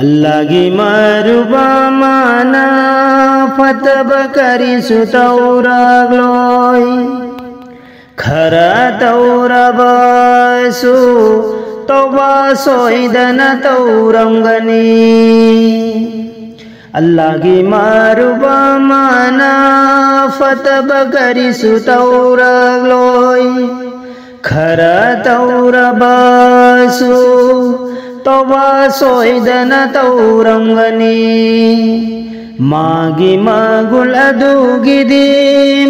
Allah gi maruba mana fatba kari su tauragloi khara taurabasu tauba soidana taurangani Allah gi maruba mana fatba kari su tauragloi khara taurabasu tauba soidana taurangani magi magul adugidi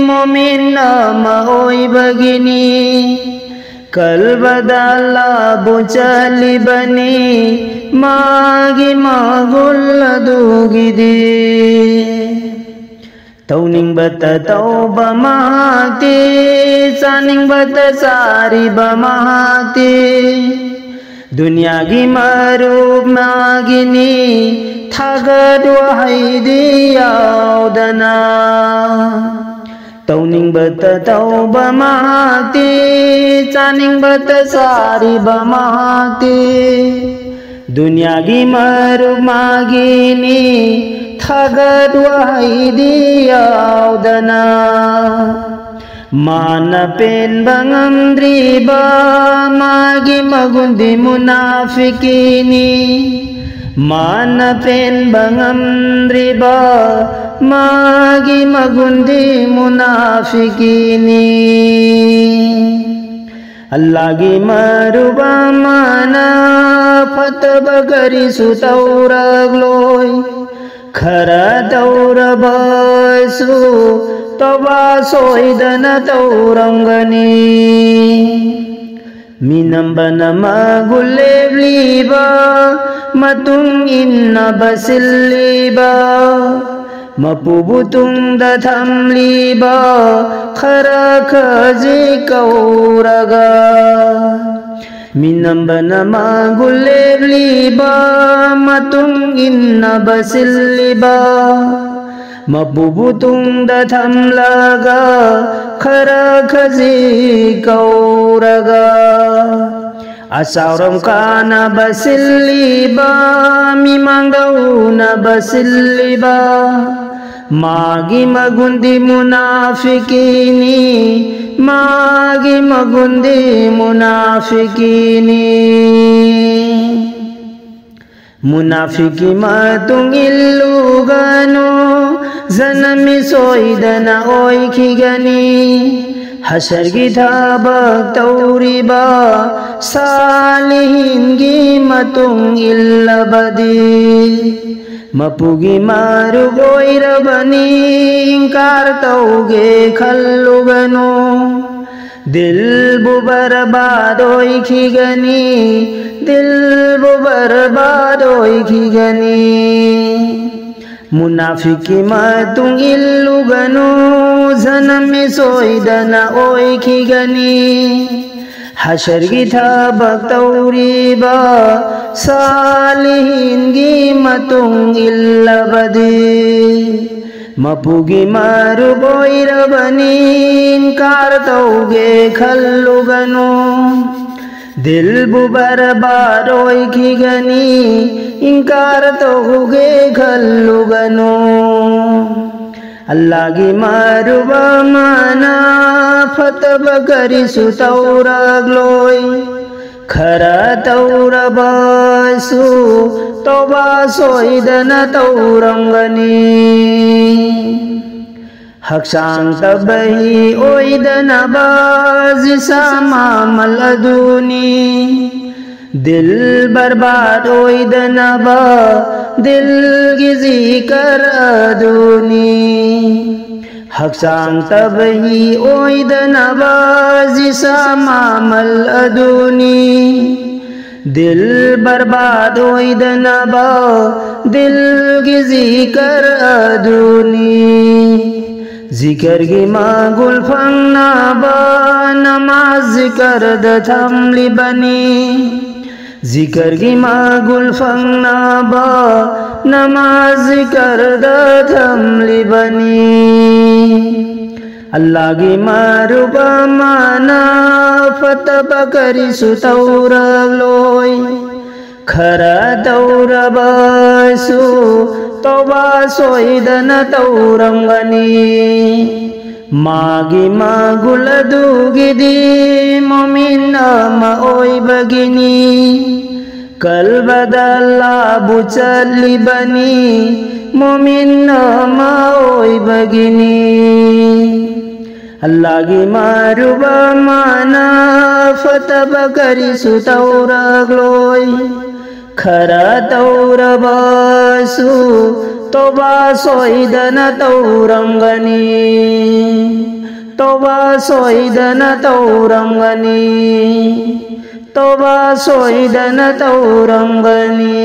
momina maoi bagini kalbadala bucali bani magi magul adugidi tauning bata tauba mahati saning bata sari bamahati दुनिया की मारूब मागिनी थागद वहाइदियाउदना तौनिंग बत तौबा महती चानिंग बत सारी बमहती दुनिया की मारूब मागिनी थागद वहाइदियाउदना Mana pen bangam driba magi magundi munafikini Mana pen bangam driba magi magundi munafikini Allah gi maruba mana fatba gari su tauragloi khara taurabasu tauba soidana taurangani minambana magulebliba matung inna basilliba mapubutung dathamliba khara khaji kauraga minambana magulebliba matung inna basilliba mabubutung dathamlaga khara khaji kauraga asauram kana basilliba mimangdauna basilliba magi magundi munafikini magi magundi munafikini munafiki matung illugano zanami soidana oikigani hashar gi thabak tauriba salihin gi matung illabadi mapugi maru goirabani inkar tauge khallugano dil bu barbad oikigani दिल वो बर्बाद होइखिगनी मुनाफिकी मातुं इल्लुगनु जनमी सोइदना ओइखिगनी हशर की थाबक तौरीबा सालिहीन की मतुं इल्लबदी मपुगी मारु बोइरबनी इनकार तौगे खल्लुगनु दिल बु बर्बाद होइखिगनी इनकार तौगे खल्लुगनु अल्लाह की मारुबा माना फतब करी सु तौराग्लोई खरा तौरबासु तौबा सोइदना तौरंगनी हक्सांग तबही ओइदना बाजी समामल अदूनी दिल बर्बाद ओइदना बा दिल की जिकर अदूनी हक्सांग तबही ओइदना बाजी समामल अदूनी दिल बर्बाद ओइदना बा दिल की जिकर अदूनी जिकर की मागुल फंगना बा नमाज जिकर दथमली बनी जिकर की मागुल फंगना बा नमाज जिकर दथमली बनी अल्लाह की मारुबा माना फतबा करी सुतौरलोई खरा तौरबसु तौबा सोईदन तौरंगनी मागी मागुलदुगिदी मोमिन मा ओई बगिनी कलबदल्ला बुचली बनी मोमिन मा ओई बगिनी अल्लाह की मारुबा माना फतब करिसु तौरग्लोई खरा तौरबसु तौबा सोईदन तौरंगनी तौबा सोईदन तौरंगनी तौबा सोईदन तौरंगनी।